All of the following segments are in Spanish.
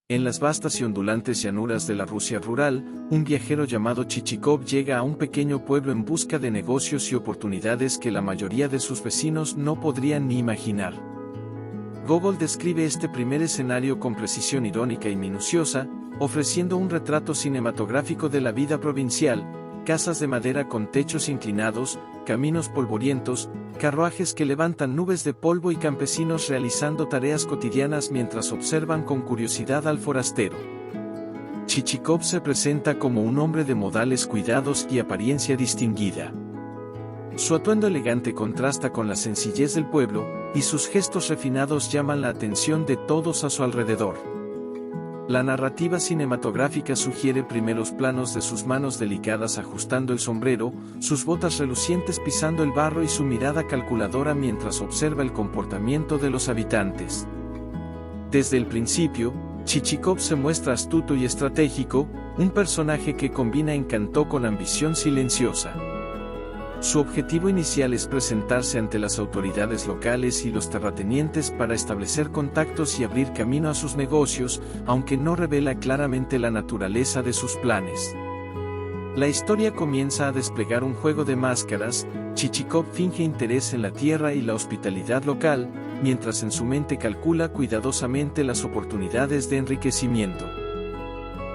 En las vastas y ondulantes llanuras de la Rusia rural, un viajero llamado Chichikov llega a un pequeño pueblo en busca de negocios y oportunidades que la mayoría de sus vecinos no podrían ni imaginar. Gogol describe este primer escenario con precisión irónica y minuciosa, ofreciendo un retrato cinematográfico de la vida provincial: casas de madera con techos inclinados, caminos polvorientos, carruajes que levantan nubes de polvo y campesinos realizando tareas cotidianas mientras observan con curiosidad al forastero. Chichikov se presenta como un hombre de modales cuidados y apariencia distinguida. Su atuendo elegante contrasta con la sencillez del pueblo, y sus gestos refinados llaman la atención de todos a su alrededor. La narrativa cinematográfica sugiere primeros planos de sus manos delicadas ajustando el sombrero, sus botas relucientes pisando el barro y su mirada calculadora mientras observa el comportamiento de los habitantes. Desde el principio, Chichikov se muestra astuto y estratégico, un personaje que combina encanto con ambición silenciosa. Su objetivo inicial es presentarse ante las autoridades locales y los terratenientes para establecer contactos y abrir camino a sus negocios, aunque no revela claramente la naturaleza de sus planes. La historia comienza a desplegar un juego de máscaras. Chichikov finge interés en la tierra y la hospitalidad local, mientras en su mente calcula cuidadosamente las oportunidades de enriquecimiento.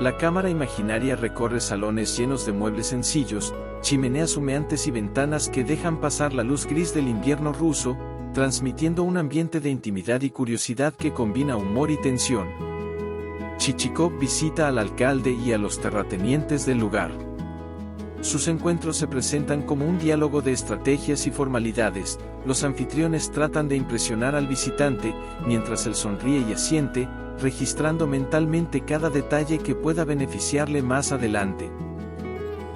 La cámara imaginaria recorre salones llenos de muebles sencillos, chimeneas humeantes y ventanas que dejan pasar la luz gris del invierno ruso, transmitiendo un ambiente de intimidad y curiosidad que combina humor y tensión. Chichikov visita al alcalde y a los terratenientes del lugar. Sus encuentros se presentan como un diálogo de estrategias y formalidades. Los anfitriones tratan de impresionar al visitante, mientras él sonríe y asiente, registrando mentalmente cada detalle que pueda beneficiarle más adelante.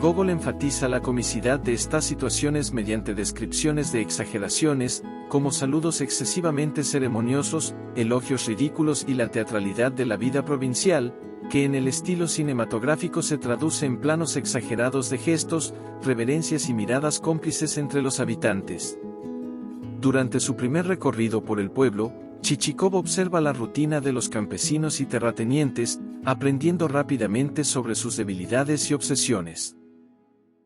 Gogol enfatiza la comicidad de estas situaciones mediante descripciones de exageraciones, como saludos excesivamente ceremoniosos, elogios ridículos y la teatralidad de la vida provincial, que en el estilo cinematográfico se traduce en planos exagerados de gestos, reverencias y miradas cómplices entre los habitantes. Durante su primer recorrido por el pueblo, Chichikov observa la rutina de los campesinos y terratenientes, aprendiendo rápidamente sobre sus debilidades y obsesiones.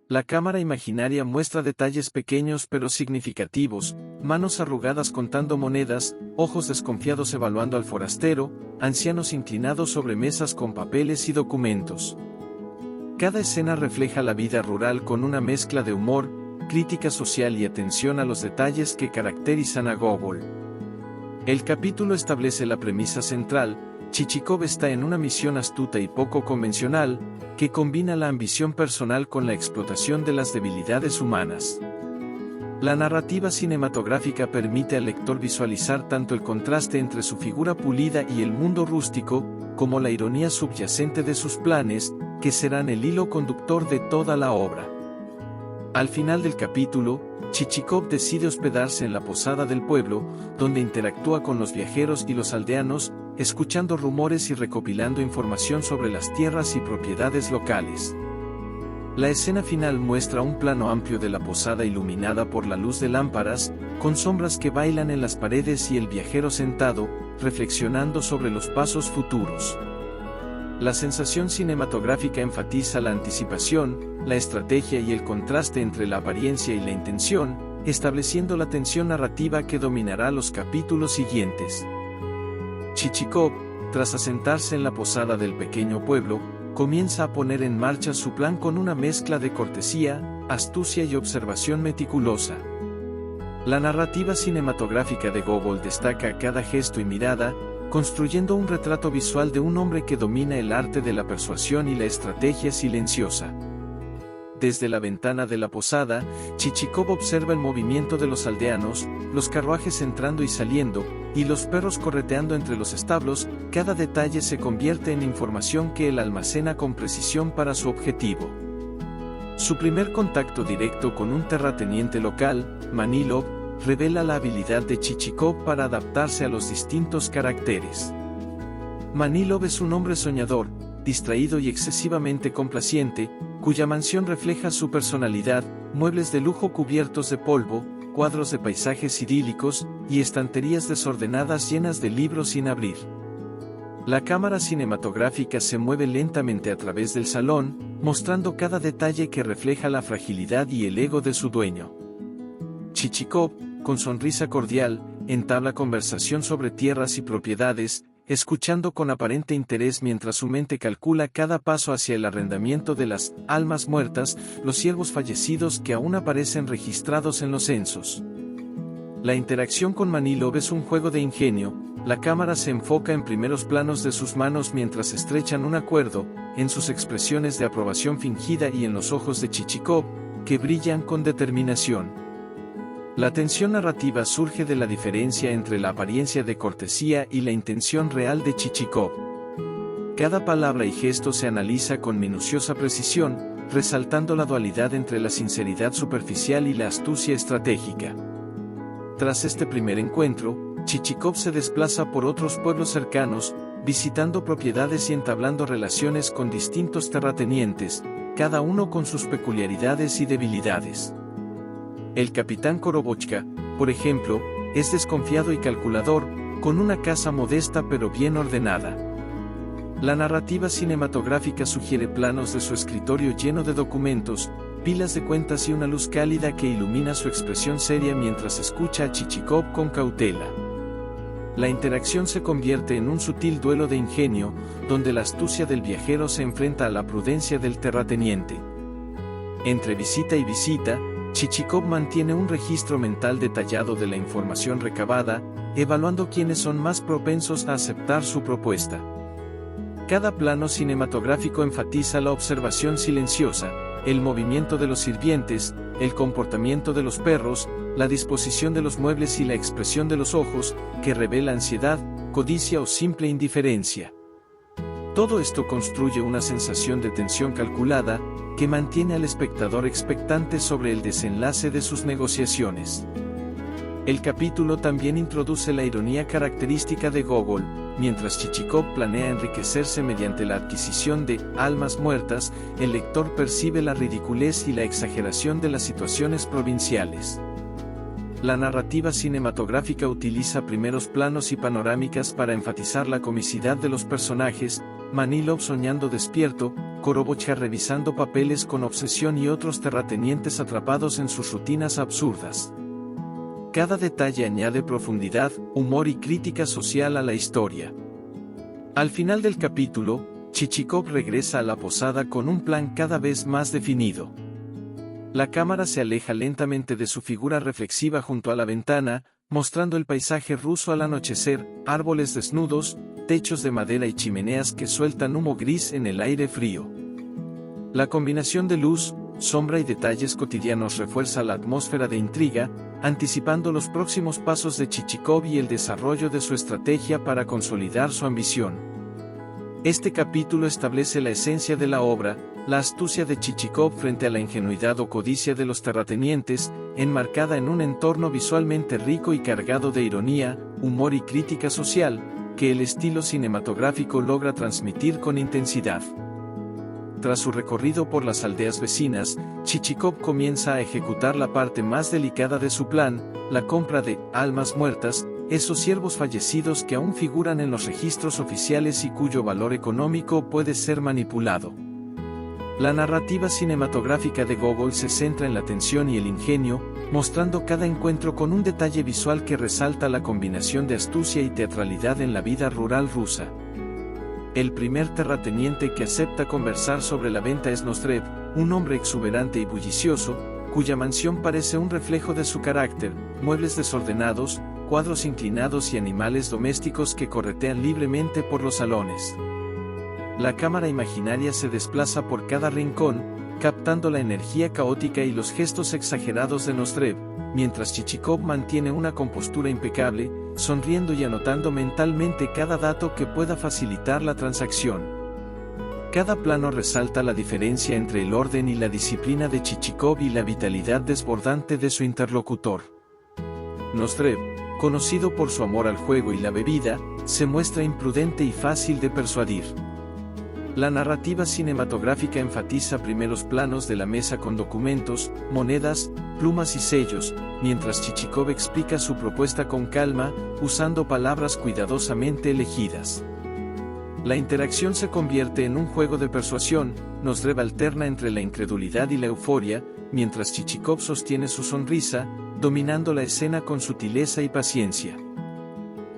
La cámara imaginaria muestra detalles pequeños pero significativos: manos arrugadas contando monedas, ojos desconfiados evaluando al forastero, ancianos inclinados sobre mesas con papeles y documentos. Cada escena refleja la vida rural con una mezcla de humor, crítica social y atención a los detalles que caracterizan a Gogol. El capítulo establece la premisa central: Chichikov está en una misión astuta y poco convencional, que combina la ambición personal con la explotación de las debilidades humanas. La narrativa cinematográfica permite al lector visualizar tanto el contraste entre su figura pulida y el mundo rústico, como la ironía subyacente de sus planes, que serán el hilo conductor de toda la obra. Al final del capítulo, Chichikov decide hospedarse en la posada del pueblo, donde interactúa con los viajeros y los aldeanos, escuchando rumores y recopilando información sobre las tierras y propiedades locales. La escena final muestra un plano amplio de la posada iluminada por la luz de lámparas, con sombras que bailan en las paredes y el viajero sentado, reflexionando sobre los pasos futuros. La sensación cinematográfica enfatiza la anticipación, la estrategia y el contraste entre la apariencia y la intención, estableciendo la tensión narrativa que dominará los capítulos siguientes. Chichikov, tras asentarse en la posada del pequeño pueblo, comienza a poner en marcha su plan con una mezcla de cortesía, astucia y observación meticulosa. La narrativa cinematográfica de Gogol destaca cada gesto y mirada, construyendo un retrato visual de un hombre que domina el arte de la persuasión y la estrategia silenciosa. Desde la ventana de la posada, Chichikov observa el movimiento de los aldeanos, los carruajes entrando y saliendo, y los perros correteando entre los establos. Cada detalle se convierte en información que él almacena con precisión para su objetivo. Su primer contacto directo con un terrateniente local, Manilov, revela la habilidad de Chichikov para adaptarse a los distintos caracteres. Manilov es un hombre soñador, distraído y excesivamente complaciente, cuya mansión refleja su personalidad: muebles de lujo cubiertos de polvo, cuadros de paisajes idílicos, y estanterías desordenadas llenas de libros sin abrir. La cámara cinematográfica se mueve lentamente a través del salón, mostrando cada detalle que refleja la fragilidad y el ego de su dueño. Chichikov, con sonrisa cordial, entabla conversación sobre tierras y propiedades, escuchando con aparente interés mientras su mente calcula cada paso hacia el arrendamiento de las almas muertas, los siervos fallecidos que aún aparecen registrados en los censos. La interacción con Manilov es un juego de ingenio. La cámara se enfoca en primeros planos de sus manos mientras estrechan un acuerdo, en sus expresiones de aprobación fingida y en los ojos de Chichikov, que brillan con determinación. La tensión narrativa surge de la diferencia entre la apariencia de cortesía y la intención real de Chichikov. Cada palabra y gesto se analiza con minuciosa precisión, resaltando la dualidad entre la sinceridad superficial y la astucia estratégica. Tras este primer encuentro, Chichikov se desplaza por otros pueblos cercanos, visitando propiedades y entablando relaciones con distintos terratenientes, cada uno con sus peculiaridades y debilidades. El capitán Korobochka, por ejemplo, es desconfiado y calculador, con una casa modesta pero bien ordenada. La narrativa cinematográfica sugiere planos de su escritorio lleno de documentos, pilas de cuentas y una luz cálida que ilumina su expresión seria mientras escucha a Chichikov con cautela. La interacción se convierte en un sutil duelo de ingenio, donde la astucia del viajero se enfrenta a la prudencia del terrateniente. Entre visita y visita, Chichikov mantiene un registro mental detallado de la información recabada, evaluando quiénes son más propensos a aceptar su propuesta. Cada plano cinematográfico enfatiza la observación silenciosa, el movimiento de los sirvientes, el comportamiento de los perros, la disposición de los muebles y la expresión de los ojos, que revela ansiedad, codicia o simple indiferencia. Todo esto construye una sensación de tensión calculada, que mantiene al espectador expectante sobre el desenlace de sus negociaciones. El capítulo también introduce la ironía característica de Gogol. Mientras Chichikov planea enriquecerse mediante la adquisición de almas muertas, el lector percibe la ridiculez y la exageración de las situaciones provinciales. La narrativa cinematográfica utiliza primeros planos y panorámicas para enfatizar la comicidad de los personajes, Manilov soñando despierto, Korobochka revisando papeles con obsesión y otros terratenientes atrapados en sus rutinas absurdas. Cada detalle añade profundidad, humor y crítica social a la historia. Al final del capítulo, Chichikov regresa a la posada con un plan cada vez más definido. La cámara se aleja lentamente de su figura reflexiva junto a la ventana, mostrando el paisaje ruso al anochecer, árboles desnudos, techos de madera y chimeneas que sueltan humo gris en el aire frío. La combinación de luz, sombra y detalles cotidianos refuerza la atmósfera de intriga, anticipando los próximos pasos de Chichikov y el desarrollo de su estrategia para consolidar su ambición. Este capítulo establece la esencia de la obra, la astucia de Chichikov frente a la ingenuidad o codicia de los terratenientes, enmarcada en un entorno visualmente rico y cargado de ironía, humor y crítica social, que el estilo cinematográfico logra transmitir con intensidad. Tras su recorrido por las aldeas vecinas, Chichikov comienza a ejecutar la parte más delicada de su plan, la compra de almas muertas, esos siervos fallecidos que aún figuran en los registros oficiales y cuyo valor económico puede ser manipulado. La narrativa cinematográfica de Gogol se centra en la tensión y el ingenio, mostrando cada encuentro con un detalle visual que resalta la combinación de astucia y teatralidad en la vida rural rusa. El primer terrateniente que acepta conversar sobre la venta es Nostrev, un hombre exuberante y bullicioso, cuya mansión parece un reflejo de su carácter, muebles desordenados, cuadros inclinados y animales domésticos que corretean libremente por los salones. La cámara imaginaria se desplaza por cada rincón, captando la energía caótica y los gestos exagerados de Nostrev, mientras Chichikov mantiene una compostura impecable, sonriendo y anotando mentalmente cada dato que pueda facilitar la transacción. Cada plano resalta la diferencia entre el orden y la disciplina de Chichikov y la vitalidad desbordante de su interlocutor. Nostrev, conocido por su amor al juego y la bebida, se muestra imprudente y fácil de persuadir. La narrativa cinematográfica enfatiza primeros planos de la mesa con documentos, monedas, plumas y sellos, mientras Chichikov explica su propuesta con calma, usando palabras cuidadosamente elegidas. La interacción se convierte en un juego de persuasión, Nozdrev alterna entre la incredulidad y la euforia, mientras Chichikov sostiene su sonrisa, dominando la escena con sutileza y paciencia.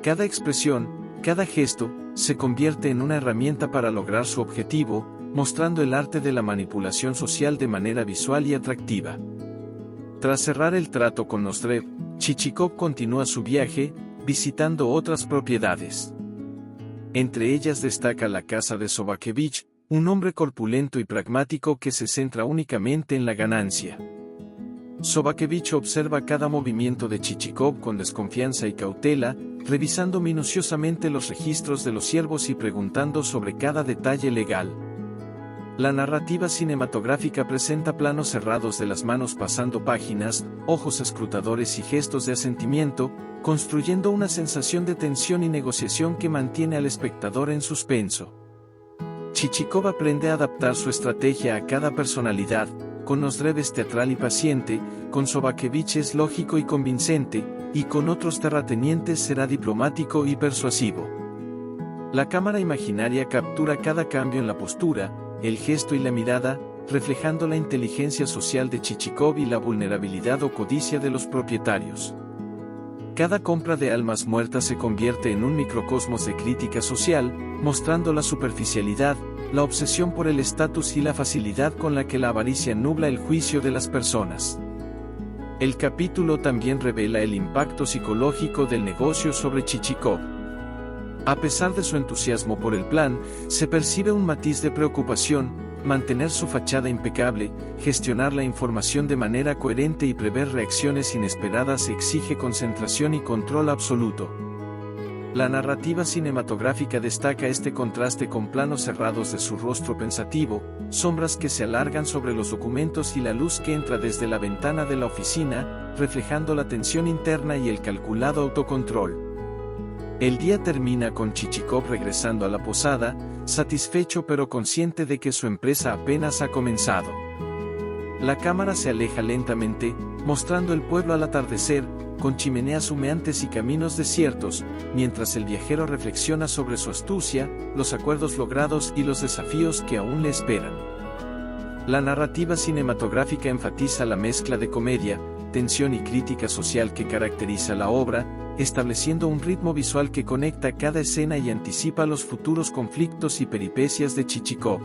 Cada expresión, cada gesto, se convierte en una herramienta para lograr su objetivo, mostrando el arte de la manipulación social de manera visual y atractiva. Tras cerrar el trato con Nozdrev, Chichikov continúa su viaje, visitando otras propiedades. Entre ellas destaca la casa de Sobakevich, un hombre corpulento y pragmático que se centra únicamente en la ganancia. Sobakevich observa cada movimiento de Chichikov con desconfianza y cautela, revisando minuciosamente los registros de los siervos y preguntando sobre cada detalle legal. La narrativa cinematográfica presenta planos cerrados de las manos pasando páginas, ojos escrutadores y gestos de asentimiento, construyendo una sensación de tensión y negociación que mantiene al espectador en suspenso. Chichikov aprende a adaptar su estrategia a cada personalidad, con Nozdrev es teatral y paciente, con Sobakevich es lógico y convincente, y con otros terratenientes será diplomático y persuasivo. La cámara imaginaria captura cada cambio en la postura, el gesto y la mirada, reflejando la inteligencia social de Chichikov y la vulnerabilidad o codicia de los propietarios. Cada compra de almas muertas se convierte en un microcosmos de crítica social, mostrando la superficialidad, la obsesión por el estatus y la facilidad con la que la avaricia nubla el juicio de las personas. El capítulo también revela el impacto psicológico del negocio sobre Chichikov. A pesar de su entusiasmo por el plan, se percibe un matiz de preocupación. Mantener su fachada impecable, gestionar la información de manera coherente y prever reacciones inesperadas exige concentración y control absoluto. La narrativa cinematográfica destaca este contraste con planos cerrados de su rostro pensativo, sombras que se alargan sobre los documentos y la luz que entra desde la ventana de la oficina, reflejando la tensión interna y el calculado autocontrol. El día termina con Chichikov regresando a la posada, satisfecho pero consciente de que su empresa apenas ha comenzado. La cámara se aleja lentamente, mostrando el pueblo al atardecer, con chimeneas humeantes y caminos desiertos, mientras el viajero reflexiona sobre su astucia, los acuerdos logrados y los desafíos que aún le esperan. La narrativa cinematográfica enfatiza la mezcla de comedia, tensión y crítica social que caracteriza la obra, estableciendo un ritmo visual que conecta cada escena y anticipa los futuros conflictos y peripecias de Chichikov.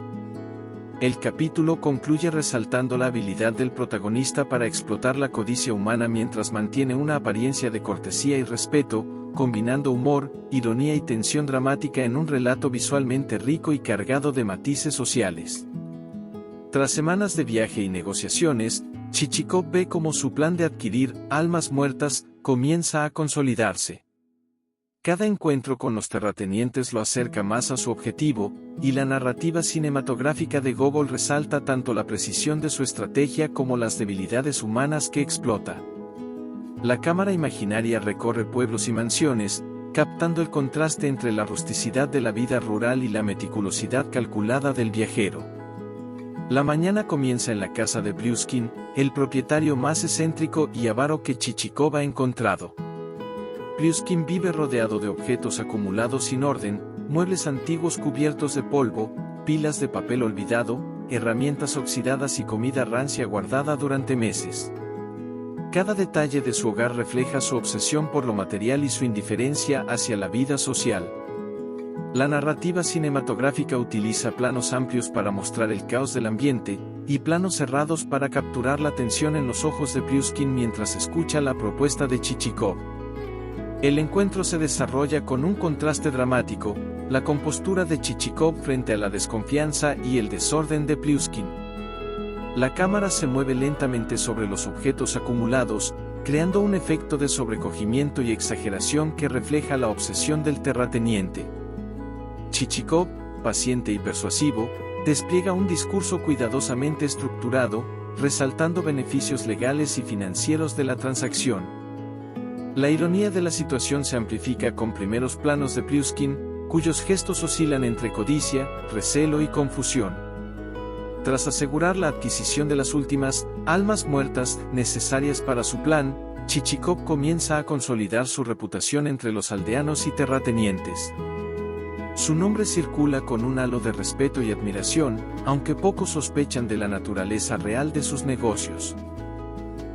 El capítulo concluye resaltando la habilidad del protagonista para explotar la codicia humana mientras mantiene una apariencia de cortesía y respeto, combinando humor, ironía y tensión dramática en un relato visualmente rico y cargado de matices sociales. Tras semanas de viaje y negociaciones, Chichikov ve cómo su plan de adquirir almas muertas comienza a consolidarse. Cada encuentro con los terratenientes lo acerca más a su objetivo, y la narrativa cinematográfica de Gogol resalta tanto la precisión de su estrategia como las debilidades humanas que explota. La cámara imaginaria recorre pueblos y mansiones, captando el contraste entre la rusticidad de la vida rural y la meticulosidad calculada del viajero. La mañana comienza en la casa de Plyuskin, el propietario más excéntrico y avaro que Chichikov ha encontrado. Plyuskin vive rodeado de objetos acumulados sin orden, muebles antiguos cubiertos de polvo, pilas de papel olvidado, herramientas oxidadas y comida rancia guardada durante meses. Cada detalle de su hogar refleja su obsesión por lo material y su indiferencia hacia la vida social. La narrativa cinematográfica utiliza planos amplios para mostrar el caos del ambiente, y planos cerrados para capturar la tensión en los ojos de Plyuskin mientras escucha la propuesta de Chichikov. El encuentro se desarrolla con un contraste dramático, la compostura de Chichikov frente a la desconfianza y el desorden de Plyuskin. La cámara se mueve lentamente sobre los objetos acumulados, creando un efecto de sobrecogimiento y exageración que refleja la obsesión del terrateniente. Chichikov, paciente y persuasivo, despliega un discurso cuidadosamente estructurado, resaltando beneficios legales y financieros de la transacción. La ironía de la situación se amplifica con primeros planos de Plyuskin, cuyos gestos oscilan entre codicia, recelo y confusión. Tras asegurar la adquisición de las últimas almas muertas necesarias para su plan, Chichikov comienza a consolidar su reputación entre los aldeanos y terratenientes. Su nombre circula con un halo de respeto y admiración, aunque pocos sospechan de la naturaleza real de sus negocios.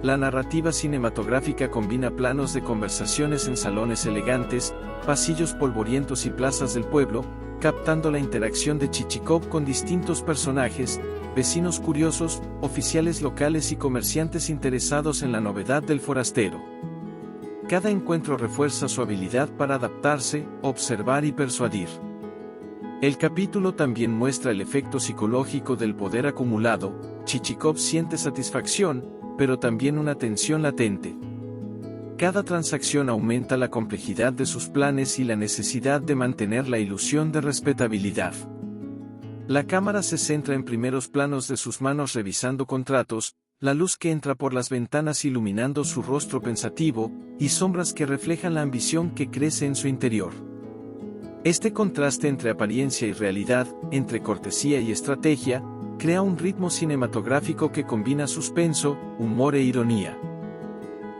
La narrativa cinematográfica combina planos de conversaciones en salones elegantes, pasillos polvorientos y plazas del pueblo, captando la interacción de Chichikov con distintos personajes, vecinos curiosos, oficiales locales y comerciantes interesados en la novedad del forastero. Cada encuentro refuerza su habilidad para adaptarse, observar y persuadir. El capítulo también muestra el efecto psicológico del poder acumulado. Chichikov siente satisfacción, pero también una tensión latente. Cada transacción aumenta la complejidad de sus planes y la necesidad de mantener la ilusión de respetabilidad. La cámara se centra en primeros planos de sus manos revisando contratos, la luz que entra por las ventanas iluminando su rostro pensativo, y sombras que reflejan la ambición que crece en su interior. Este contraste entre apariencia y realidad, entre cortesía y estrategia, crea un ritmo cinematográfico que combina suspenso, humor e ironía.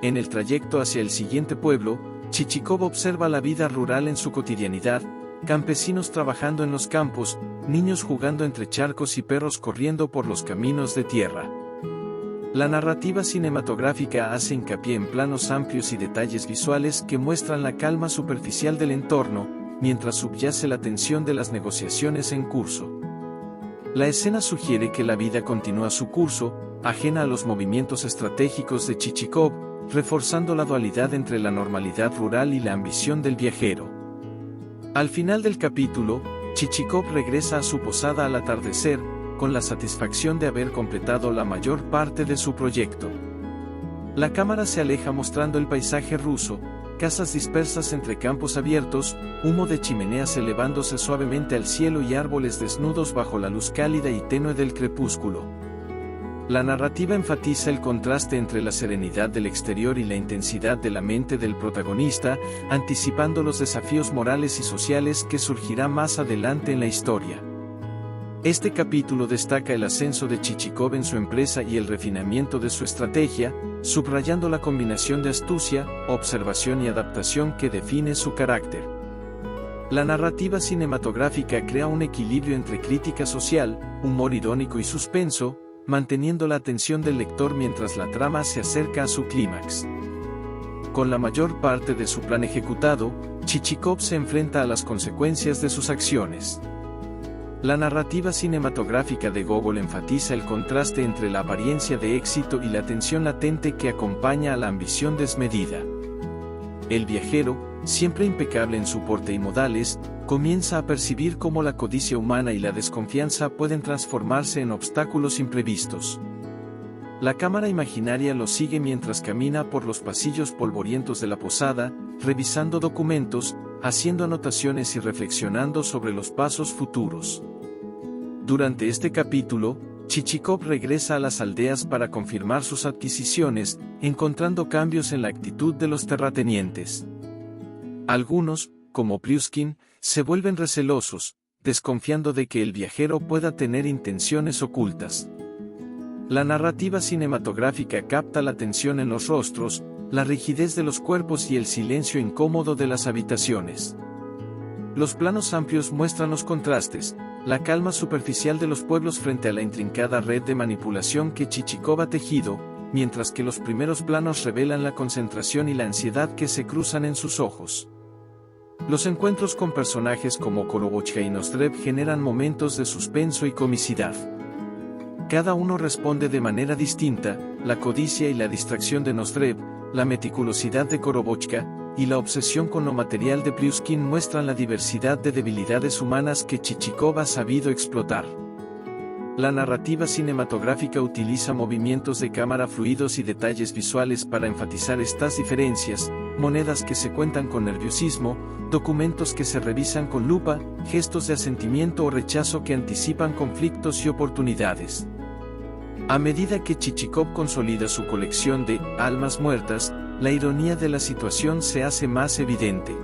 En el trayecto hacia el siguiente pueblo, Chichikov observa la vida rural en su cotidianidad, campesinos trabajando en los campos, niños jugando entre charcos y perros corriendo por los caminos de tierra. La narrativa cinematográfica hace hincapié en planos amplios y detalles visuales que muestran la calma superficial del entorno, mientras subyace la tensión de las negociaciones en curso. La escena sugiere que la vida continúa su curso, ajena a los movimientos estratégicos de Chichikov, reforzando la dualidad entre la normalidad rural y la ambición del viajero. Al final del capítulo, Chichikov regresa a su posada al atardecer, con la satisfacción de haber completado la mayor parte de su proyecto. La cámara se aleja mostrando el paisaje ruso, casas dispersas entre campos abiertos, humo de chimeneas elevándose suavemente al cielo y árboles desnudos bajo la luz cálida y tenue del crepúsculo. La narrativa enfatiza el contraste entre la serenidad del exterior y la intensidad de la mente del protagonista, anticipando los desafíos morales y sociales que surgirán más adelante en la historia. Este capítulo destaca el ascenso de Chichikov en su empresa y el refinamiento de su estrategia, subrayando la combinación de astucia, observación y adaptación que define su carácter. La narrativa cinematográfica crea un equilibrio entre crítica social, humor irónico y suspenso, manteniendo la atención del lector mientras la trama se acerca a su clímax. Con la mayor parte de su plan ejecutado, Chichikov se enfrenta a las consecuencias de sus acciones. La narrativa cinematográfica de Gogol enfatiza el contraste entre la apariencia de éxito y la tensión latente que acompaña a la ambición desmedida. El viajero, siempre impecable en su porte y modales, comienza a percibir cómo la codicia humana y la desconfianza pueden transformarse en obstáculos imprevistos. La cámara imaginaria lo sigue mientras camina por los pasillos polvorientos de la posada, revisando documentos, haciendo anotaciones y reflexionando sobre los pasos futuros. Durante este capítulo, Chichikov regresa a las aldeas para confirmar sus adquisiciones, encontrando cambios en la actitud de los terratenientes. Algunos, como Pryuskin, se vuelven recelosos, desconfiando de que el viajero pueda tener intenciones ocultas. La narrativa cinematográfica capta la tensión en los rostros, la rigidez de los cuerpos y el silencio incómodo de las habitaciones. Los planos amplios muestran los contrastes, la calma superficial de los pueblos frente a la intrincada red de manipulación que Chichikov ha tejido, mientras que los primeros planos revelan la concentración y la ansiedad que se cruzan en sus ojos. Los encuentros con personajes como Korobochka y Nozdrev generan momentos de suspenso y comicidad. Cada uno responde de manera distinta, la codicia y la distracción de Nozdrev, la meticulosidad de Korobochka, y la obsesión con lo material de Pryuskin muestran la diversidad de debilidades humanas que Chichikov ha sabido explotar. La narrativa cinematográfica utiliza movimientos de cámara fluidos y detalles visuales para enfatizar estas diferencias, monedas que se cuentan con nerviosismo, documentos que se revisan con lupa, gestos de asentimiento o rechazo que anticipan conflictos y oportunidades. A medida que Chichikov consolida su colección de almas muertas, la ironía de la situación se hace más evidente.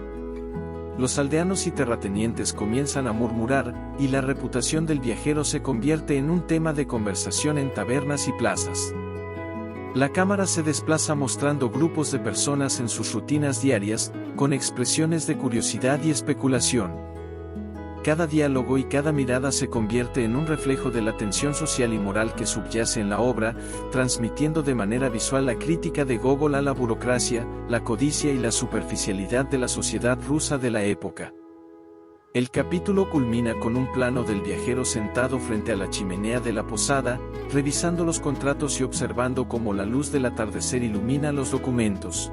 Los aldeanos y terratenientes comienzan a murmurar, y la reputación del viajero se convierte en un tema de conversación en tabernas y plazas. La cámara se desplaza mostrando grupos de personas en sus rutinas diarias, con expresiones de curiosidad y especulación. Cada diálogo y cada mirada se convierte en un reflejo de la tensión social y moral que subyace en la obra, transmitiendo de manera visual la crítica de Gogol a la burocracia, la codicia y la superficialidad de la sociedad rusa de la época. El capítulo culmina con un plano del viajero sentado frente a la chimenea de la posada, revisando los contratos y observando cómo la luz del atardecer ilumina los documentos.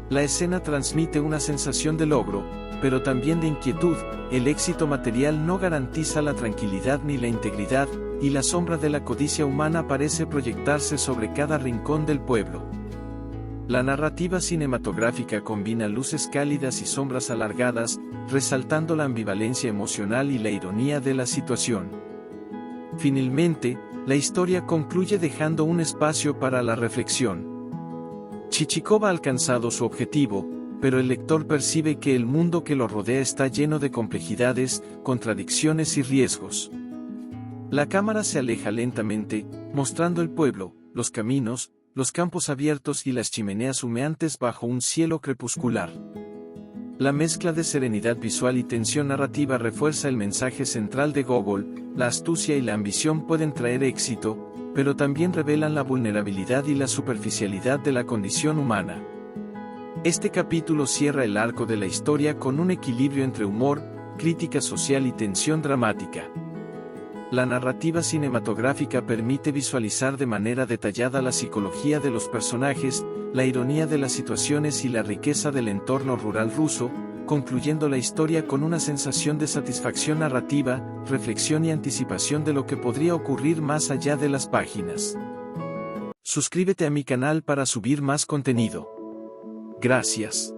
La escena transmite una sensación de logro, pero también de inquietud. El éxito material no garantiza la tranquilidad ni la integridad, y la sombra de la codicia humana parece proyectarse sobre cada rincón del pueblo. La narrativa cinematográfica combina luces cálidas y sombras alargadas, resaltando la ambivalencia emocional y la ironía de la situación. Finalmente, la historia concluye dejando un espacio para la reflexión. Chichikov ha alcanzado su objetivo, pero el lector percibe que el mundo que lo rodea está lleno de complejidades, contradicciones y riesgos. La cámara se aleja lentamente, mostrando el pueblo, los caminos, los campos abiertos y las chimeneas humeantes bajo un cielo crepuscular. La mezcla de serenidad visual y tensión narrativa refuerza el mensaje central de Gogol: la astucia y la ambición pueden traer éxito, pero también revelan la vulnerabilidad y la superficialidad de la condición humana. Este capítulo cierra el arco de la historia con un equilibrio entre humor, crítica social y tensión dramática. La narrativa cinematográfica permite visualizar de manera detallada la psicología de los personajes, la ironía de las situaciones y la riqueza del entorno rural ruso, concluyendo la historia con una sensación de satisfacción narrativa, reflexión y anticipación de lo que podría ocurrir más allá de las páginas. Suscríbete a mi canal para subir más contenido. Gracias.